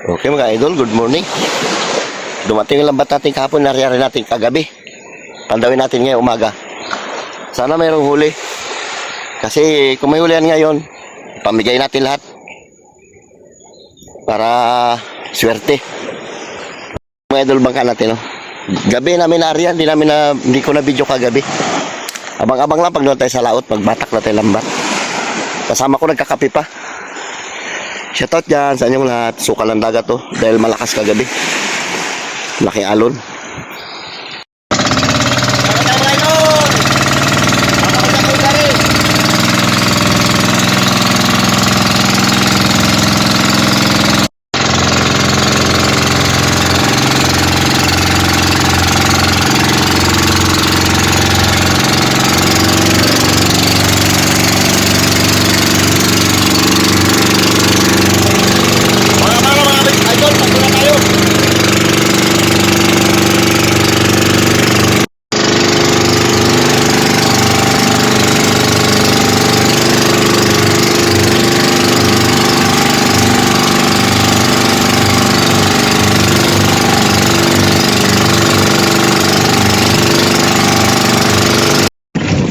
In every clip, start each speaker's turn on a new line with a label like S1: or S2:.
S1: Okay mga idol, good morning. Dumating ang lambat natin kahapon, nangyari natin kagabi. Tandawin natin ngayon umaga. Sana mayroong huli. Kasi kung may hulihan ngayon, pamigay natin lahat. Para swerte. Mga idol, bangka natin. No? Gabi namin nariyan, hindi ko na video kagabi. Abang-abang lang pag doon tayo sa laot, magbatak na tayo lambat. Kasama ko nagkakape pa. Shoutout dyan sa inyong lahat. Sukal ang dagat to dahil malakas kagabi. Laking alon.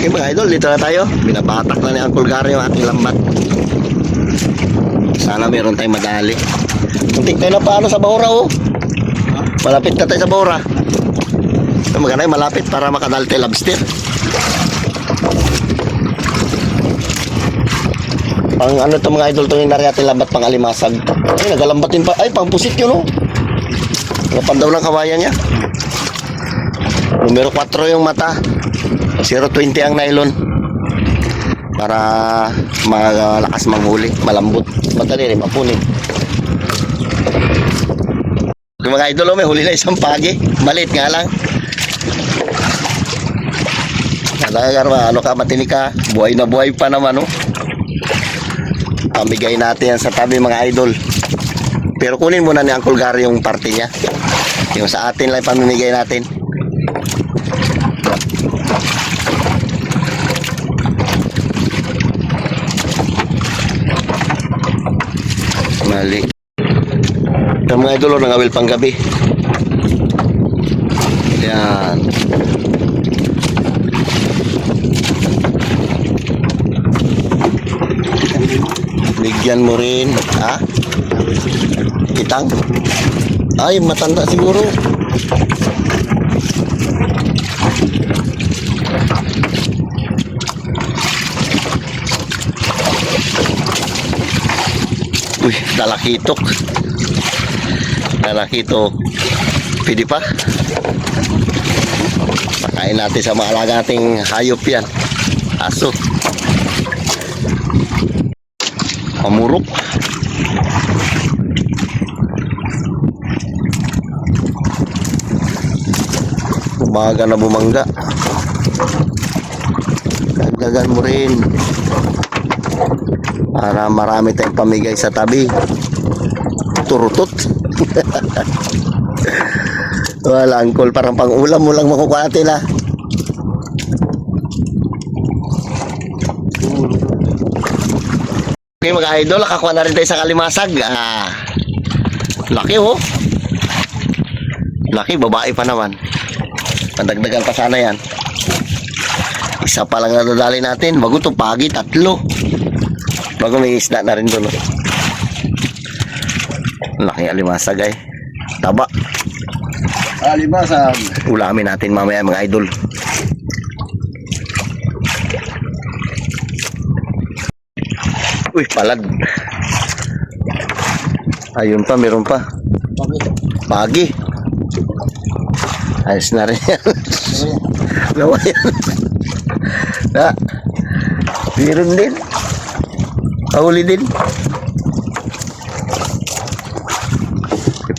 S1: Okay mga idol, dito na tayo. Binabatak na ni Uncle Gary yung ating lambat. Sana meron tayong madali. Muntik tayo na paano sa Bahura oh. Malapit na tayo sa Bahura. Maganda yung malapit para makadali tayo lobster. Pang ano to mga idol, itong inari ating lambat pang alimasag. Ay nagalambatin pa. Ay pang pusit yun oh. Napandaw ng kawayan niya. Numero 4 yung mata. 0.20 ang nylon para malakas manghuli, malambot, madali rin mapunit. Yung mga idol, may huli na isang pagi, maliit nga lang. Ano ka, matini ka, buhay na buhay pa naman, oh. Pamigay natin yan sa tabi mga idol. Pero kunin muna ni Uncle Gary yung parte niya. Yung sa atin lang pamimigay natin. Mali. Yung mga idol, nangawil pang gabi. Yan. Bigyan mo rin. Ha? Kitang? Ay, matanda siguro. Uy, dalakitok. Dalakitok. Pwede pa. Pakain natin sa mga alaga nating hayop yan. Aso. Pamurok. Umaga na bumangga. Dagdagan mo rin. Para marami tayong pamigay sa tabi. Turutot. Wala, Uncle, parang pang ulam mo lang makukuha natin ha. Okay mga idol, nakakuha na rin tayo sa kalimasag. Laki oh. Laki, babae pa naman. Pandagdagan pa sana yan. Isa pa lang nadadali natin. Bago ito, pagi, 3. Bago may isda na rin doon. Laki alimasag ay. Taba. Alimasag. Ulamin natin mamaya mga idol. Uy, palad. Ayun pa, meron pa. Pagi. Ayos na rin yan. Gawa yan. Meron din. Huli din.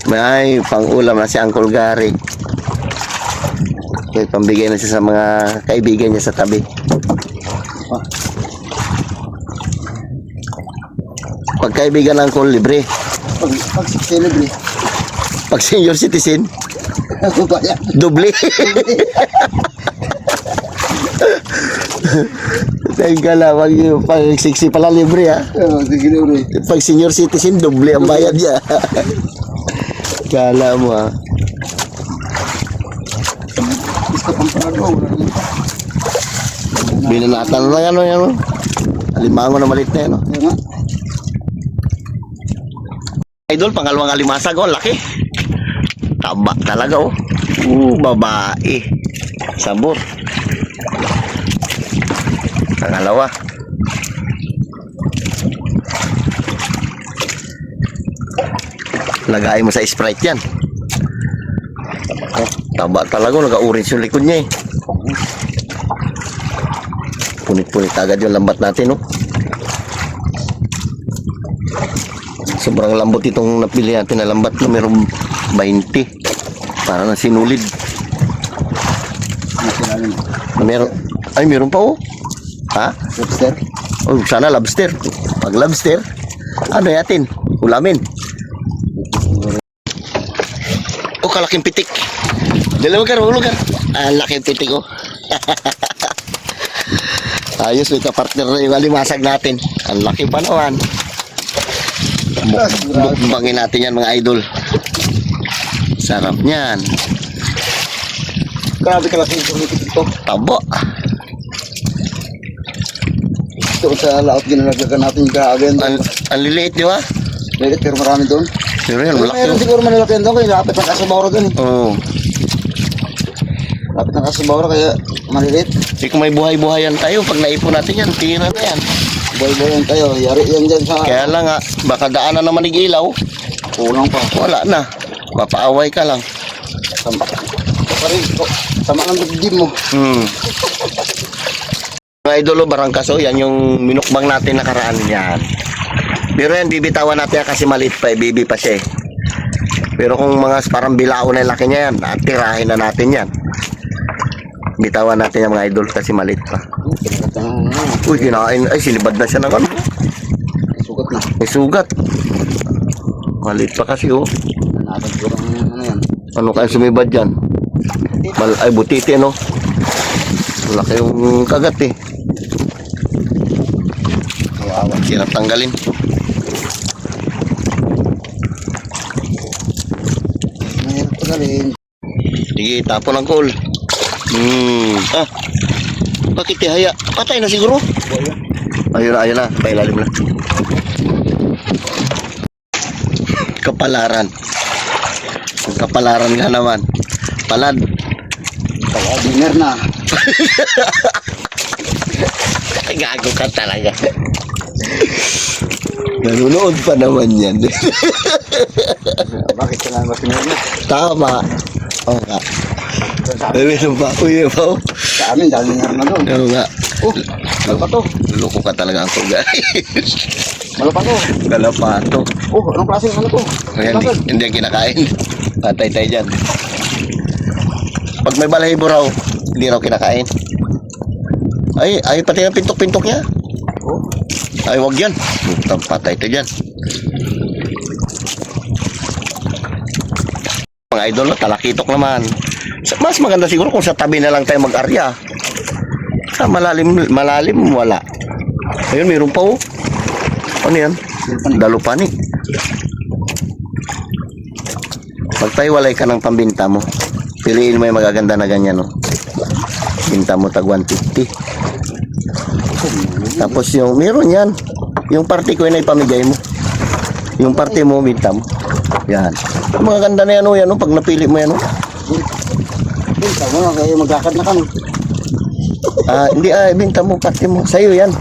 S1: May pang-ulam na si Uncle Gary. May pambigay na siya sa mga kaibigan niya sa tabi. Pag kaibigan ng Uncle, libre.
S2: Pag libre.
S1: Pag senior citizen, doble. Teka pag 60 pala libre ha.
S2: Sige libre.
S1: Pag senior citizen, doble ang bayad niya. Kala mo ha.
S2: Gusto pang pangagaw.
S1: Binanatan na yan, yan. Alimango na malit na yan.
S2: Kaya nga.
S1: Idol, pangalawang alimasag, oh, laki. Taba talaga, oh. Babae. Sabor. Pangalawa. Lagay mo sa Sprite yan. Oh, taba talaga, nag-orange yung likod niya eh. Punit-punit agad yung lambat natin, oh. Sobrang lambot itong napili natin na lambat, no? Merong 20. Para na sinulid. Meron pa, oh. Ha?
S2: Lobster.
S1: Oh, sana lobster. Pag lobster, ano yatin? Ulamin. Oh, kalaking pitik. Lugar. Laking pitik, oh. Ayos, may kapartner na yung alimasag natin. Ang laki pa naman. Bangin natin yan, mga idol. Sarap niyan.
S2: Grabe kalaki yung pumitik ito.
S1: Tabo.
S2: Ito sa laot ginalagagan natin yung kaagad.
S1: Ang liliit, di ba?
S2: Lilit pero marami doon.
S1: Pero yan, malaki.
S2: Meron siguro manilaki doon kaya lapit ng Kasubawra doon eh.
S1: Oo.
S2: Lapit ng Kasubawra kaya malilit.
S1: Hindi kung may buhay-buhayan tayo, pag naipon natin yan, tira na yan.
S2: Boy-boyan tayo. Yari yan dyan sa...
S1: Kaya lang nga, baka daanan naman ng ilaw,
S2: Kulang pa.
S1: wala na. Mapaaway ka lang.
S2: Sama. Sama ng dibdib mo.
S1: Mga idolo, barangkaso, yan yung minukbang natin nakaraan yan. Pero yan, bibitawan natin yan kasi maliit pa, bibi pa siya eh. Pero kung mga parang bilao na yung laki niya yan, tirahin na natin yan. Bitawan natin yan mga idol kasi maliit pa. Uy, kinain, ay sinibad na siya ng ano.
S2: Sugat na.
S1: May sugat. Maliit pa kasi oh.
S2: Natin siguro ano yan.
S1: Ano kaya sumibad dyan? Ay, butiti no? Laki yung kagat eh.
S2: Kawawa.
S1: Hirap tanggalin.
S2: Mahirap tagalin.
S1: Sige, tapon ang coal. Ah, bakit haya? Patay na siguro. Ayun na. Pailalim na. Kapalaran. Kapalaran nga naman. Palad.
S2: Kaya dinner na.
S1: Ay, gago ka talaga. Nanonood pa naman yan.
S2: Bakit ka lang ba pinunod?
S1: Tama. Oo nga. Meron pa. Uy, pa.
S2: Sa amin, dahil dinner na doon.
S1: Oo nga.
S2: Oh, malapato.
S1: Loko ka talaga ang tugay.
S2: Malapato.
S1: Kalapato.
S2: Oh, anong klaseng ano to?
S1: Ayan,
S2: Bakit?
S1: hindi yan kinakain. Patay tayo dyan. Pag may balahibo raw, hindi raw kinakain. Ay, pati ang pintok-pintok niya.
S2: Oh,
S1: Ay, wag yan. Patay tayo dyan. Mga idol, talakitok naman. Mas maganda siguro kung sa tabi na lang tayo mag-arya. Sa malalim, wala. Ayun, mayroon pa oh. Ano yan? Dalupani. Magpaiwalay ka ng pambinta mo. Piliin mo yung magaganda na ganyan, no? Binta mo tag 150. Tapos yung, meron yan. Yung party ko yun ay pamigay mo. Yung party mo, binta mo. Yan. Yung magaganda na yan, oh, yan, oh, pag napili mo yan, oh.
S2: binta mo na kayo magkakad na kami.
S1: Hindi, binta mo, party mo. Sa'yo yan.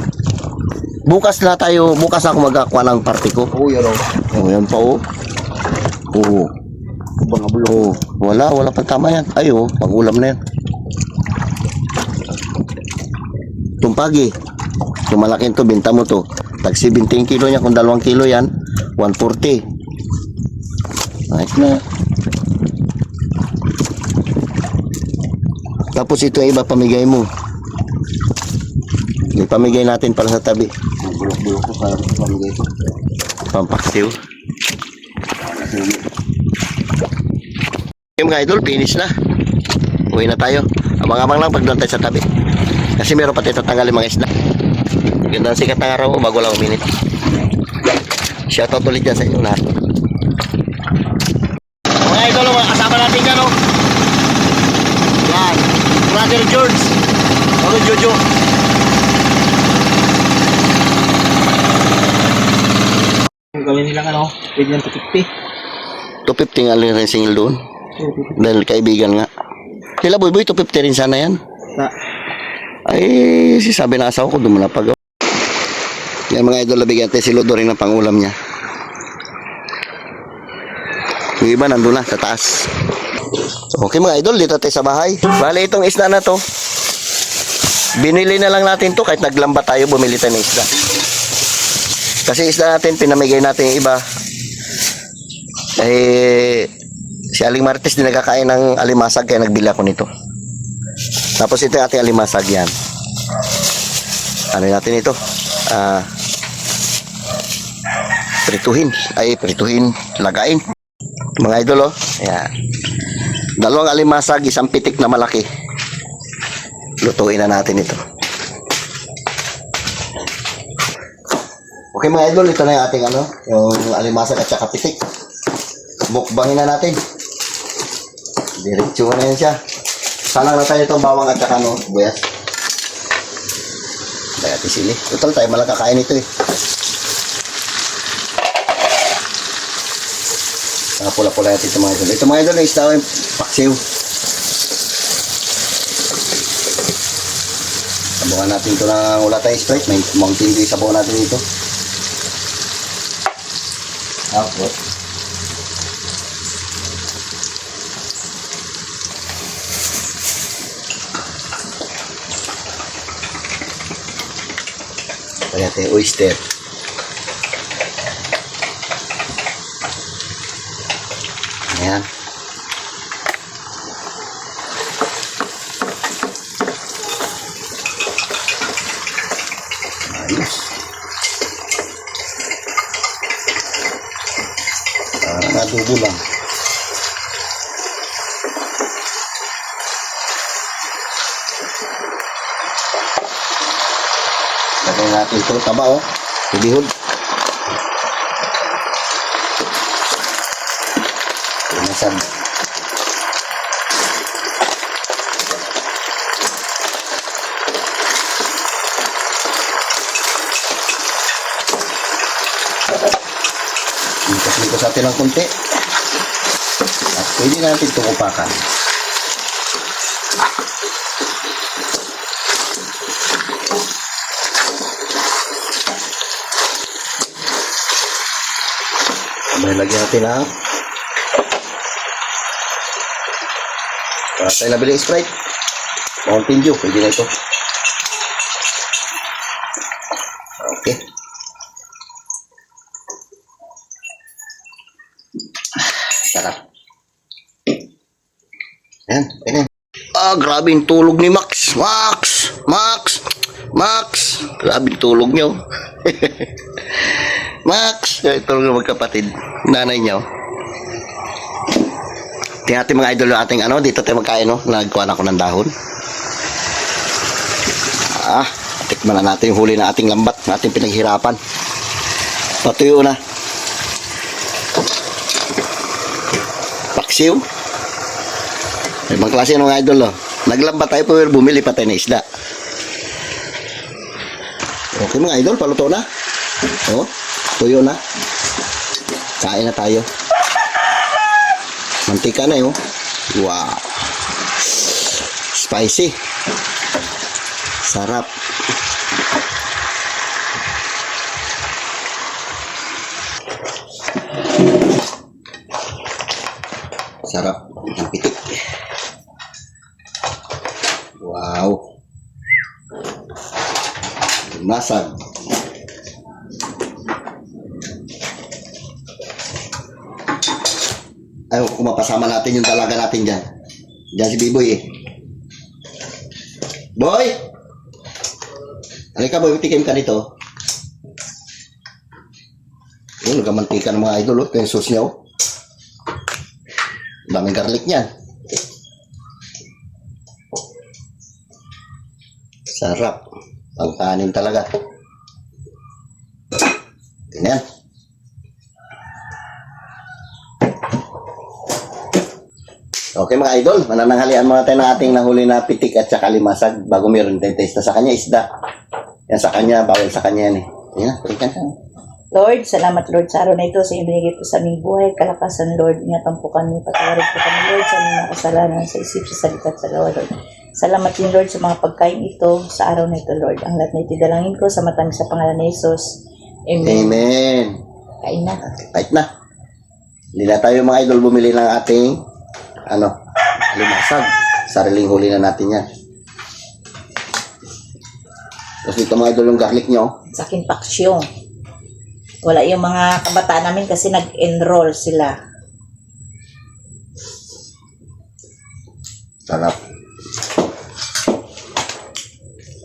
S1: Bukas na ako magkakuha ng party ko.
S2: Oh, yan o.
S1: Oh, yan pa, oh. Oo.
S2: Bang abulo.
S1: Oh, wala pang tama yan. Ay, oh, pang-ulam na yan. Tumpagi. Kung malaking to, binta mo to. Tag 17 kilo niya, kung 2 kilo yan, 140. Right na. Tapos ito ay iba pamigay mo. Ipamigay natin para sa tabi.
S2: Bulok-bulok ko para pamigay ko.
S1: Pampaksiw. Okay mga idol, finish na. Uwi na tayo. Abang-abang lang pag doon tayo sa tabi. Kasi meron pa tayo tatanggalin mga isda. Ganda sikat ng araw bago lang uminit. Shoutout ulit dyan sa inyo lahat. Mga idol, mga kasama natin dyan, oh. Yan. Brother George. Brother Jojo.
S3: Ang gawin nilang ano, pwede ng 250.
S1: 250 nga lang rin single doon. Dahil kaibigan nga. Kila boy, 250 rin sana yan.
S3: Na,
S1: Ay, sabi na asawa ko, doon mo na pag. Yan mga idol, nabigyan tayo si Lodo rin ng pangulam niya. Yung iba nandun na sa taas. Okay mga idol, dito tayo sa bahay. Bale itong isda na to, binili na lang natin to kahit naglamba tayo, bumili tayo ng isda. Kasi isda natin, pinamigay natin yung iba. Eh, si Aling Martes din nagkakain ng alimasag kaya nagbili ako nito. Tapos ito yung ating alimasag yan. Ano natin ito? Prituhin, lagain. Mga idol, oh. Yan. Dalawang alimasag, isang pitik na malaki. Lutuin na natin ito. Okay mga idol, ito na yung ating ano, yung alimasag at saka pitik. Mukbangin na natin. Diretso na yan siya. Salang na tayo itong bawang at saka ano, buyas. Kaya tisili. Total tayo malang kakain ito eh. Pula-pula natin ito mga idol. Ito mga idol, isda ko yung paksiw. Sabukan natin ito ng wala tayong Sprite. May Mountain Dew sabukan natin ito. Tapos. Kaya natin oyster. Ayan. Ayos. Nadubo lang. Lagay natin ito taba, oh. Ibihod. Masag. Likas-likas natin ng konti. At pwede natin ito upakan. May lagyan natin ang para tayo nabili yung Sprite. Mountain Dew, pwede na ito. Okay. Sarap. Ayan, ayan. Grabe yung tulog ni Max. Max. Grabe yung tulog niyo. Max. Tulog ng magkapatid. Nanay niyo. Tingnan natin mga idol ating ano, dito tayo magkain, no? Nagkuha na ako ng dahon. Tikman na natin yung huli na ating lambat, na ating pinaghirapan. Patuyo na. Paksiw. Ibang klase ng mga idol, oh. Naglambat tayo pero bumili pa tayo ng isda. Okay mga idol, paluto na. Oh, tuyo na. Kain na tayo. Mantika na yun. Wow. Spicy. Sarap. Sarap. Ang pitik. Wow. Masag. Ay, kung mapasama natin yung dalaga natin dyan. Dyan si Biboy eh. Boy! Halika boy, tikim ka dito. Yun, nagamantika ng mga idol, oh. Ito yung sauce niya, oh. Daming garlic niyan. Sarap. Pangkanin talaga. Ganyan. Okay mga idol, manananghalian muna tayo ng ating nahuli na pitik at saka limasag bago meron tayong taste sa kanya isda. Yan sa kanya, bawal sa kanya yan eh. Yan, tingnan ka.
S4: Lord, salamat Lord sa araw na ito sa ibinigay po sa aming buhay. Kalakasan Lord, ingatan po kami, patawarin po kami Lord sa aming mga kasalanan sa isip, sa salita at sa gawa Lord. Salamat din Lord sa mga pagkain ito sa araw na ito Lord. Ang lahat na itidalangin ko sa matamis sa pangalan ni Jesus. Amen.
S1: Amen.
S4: Kain na.
S1: Kahit na. Hindi na tayo mga idol bumili ng ating limasag. Sariling huli na natin yan. Tapos dito mga idol yung garlic nyo.
S4: Sa akin paksyo. Wala yung mga kabataan namin kasi nag-enroll sila.
S1: Sarap.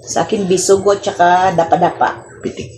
S4: Sa akin bisugo tsaka dapa-dapa.
S1: Pitik.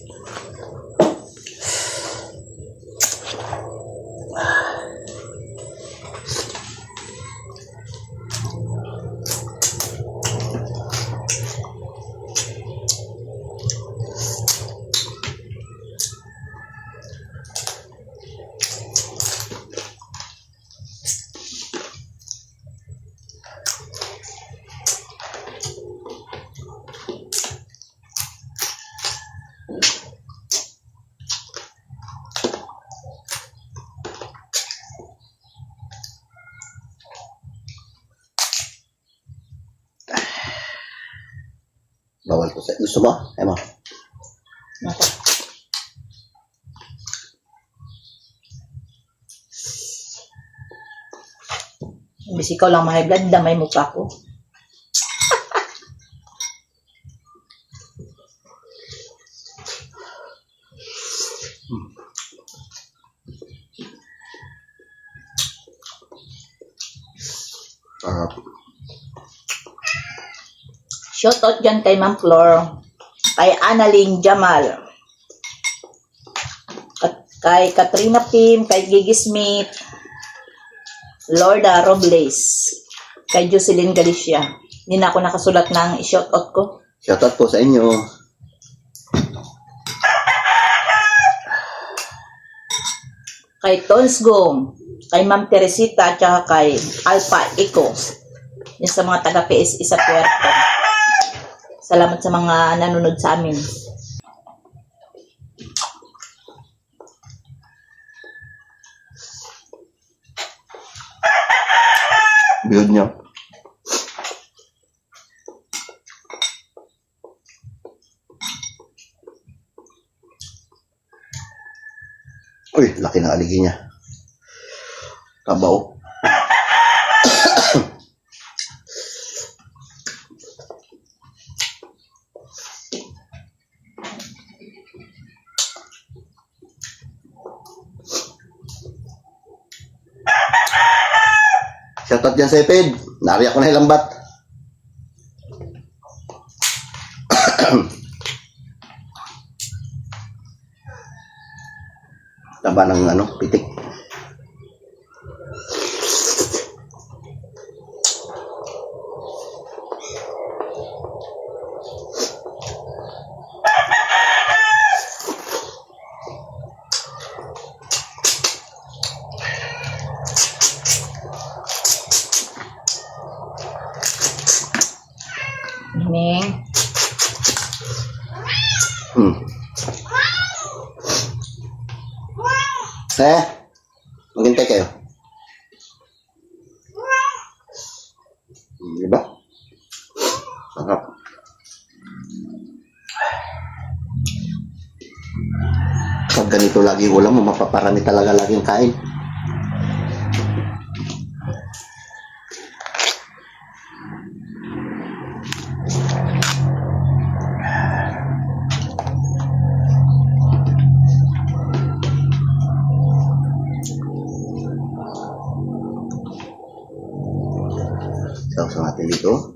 S1: Bawal ko sa... Gusto mo? Ay mo.
S4: Nako. Imbis ikaw lang may blood, damay mo pa ako.
S1: Sarap.
S4: Shoutout dyan kay Ma'am Flor, kay Analing Jamal, kay Katrina Pim, kay Gigi Smith, Lorda Robles, kay Jocelyn Galicia. Hindi na ako nakasulat ng shoutout ko.
S1: Shoutout po sa inyo.
S4: Kay Tons Gong, kay Ma'am Teresita, at saka kay Alpha Eco. Yung sa mga taga-PSI sa Puerto. Salamat sa mga nanonood sa amin.
S1: Bihod nyo. Uy, laki ng aligi niya. Kabaw. Shoutout dyan sa Ipid. Nariyak ko na ilambat. Taba ng pitik.
S4: Ning.
S1: Maghintay kayo. Diba? Sarap. Pag ganito lagi ulam mo, mapaparami talaga laging kain. Sausaw natin dito.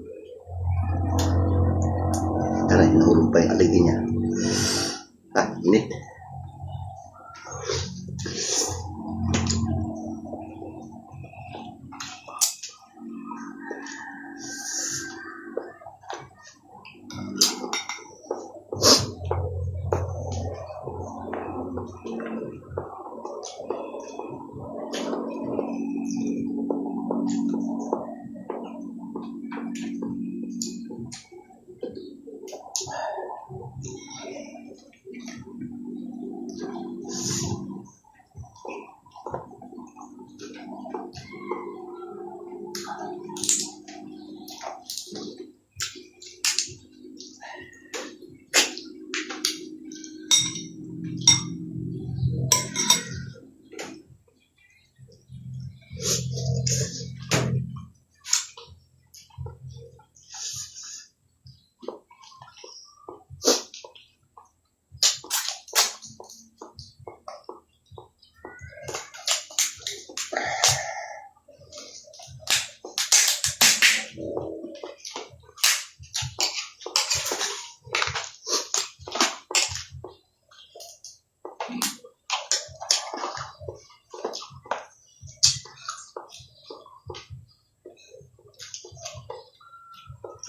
S1: Tara, nahulog pa yung aligi niya. Init.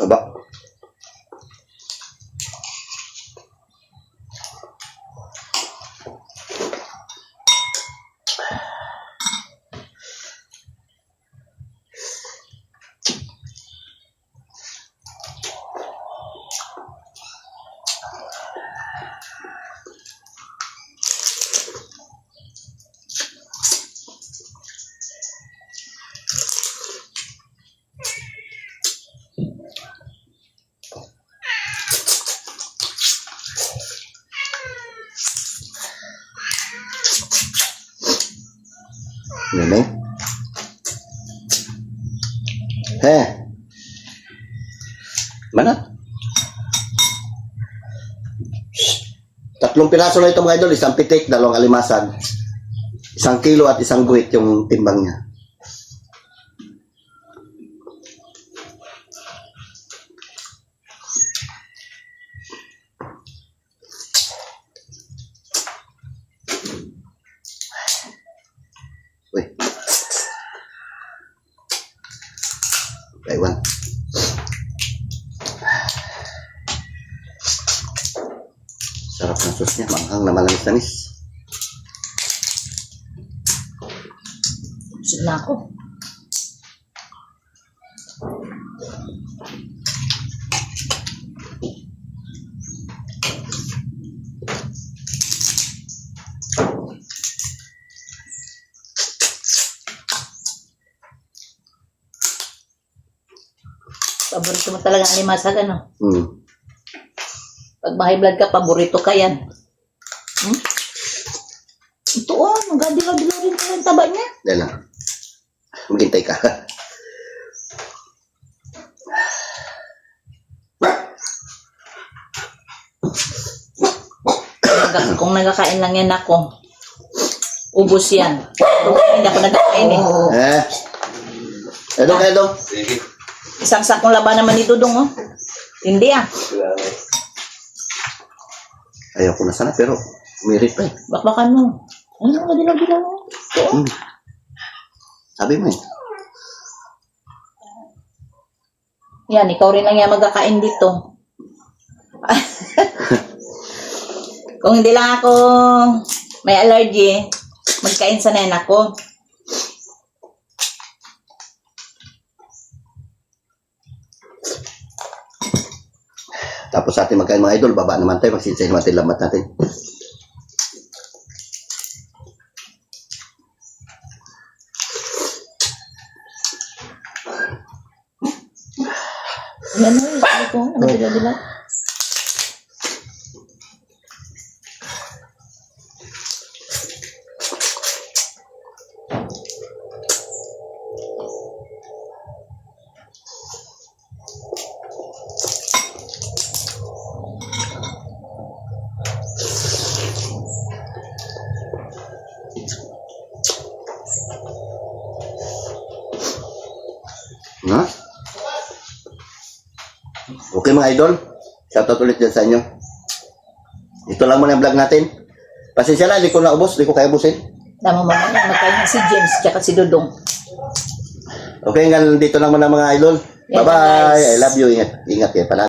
S1: Aba. Ano? Mana? Tatlong piraso na ito mga idol, isang pitik, dalawang alimasag. 1 kilo at 1 guhit yung timbang niya. Uy. Taiwan. Sarap ng sauce niya, manghang na malamis-lamis.
S4: Busog na ako. Paborito mo talaga ang limasag, ano? Pag ma-high blood ka, paborito ka yan. Ito magadilaw-dilaw rin ka yung taba niya.
S1: Dahil lang. Maghintay ka.
S4: Kung nagkakain lang yan ako, ubos yan. Hindi ako nagkakain eh.
S1: Edong.
S4: Isang sakong laban naman ni Dudong, oh. Hindi ah.
S1: Ayaw ko na sana pero umirit pa eh.
S4: Bakbakan mo. Ano nga dilaw-dilaw mo?
S1: Sabi mo eh.
S4: Yan, ikaw rin lang yan magkakain dito. Kung hindi lang ako may allergy, magkain sanayin ako.
S1: Tapos sa ating magkain mga idol, baba naman tayo, magsinsay naman tayo lambat natin.
S4: Yan o, ito. Ano dilaw-dilaw?
S1: Ha? Okay mga idol, shoutout ulit dyan sa inyo. Ito lang muna ang vlog natin. Pasensya na, hindi ko naubos, hindi ko kaya ubusin.
S4: Tama mo na, magkain si James tsaka si Dudong.
S1: Okay, hanggang dito lang muna mga idol.
S4: Yan
S1: Bye-bye,
S4: guys.
S1: I love you, ingat kayo pala.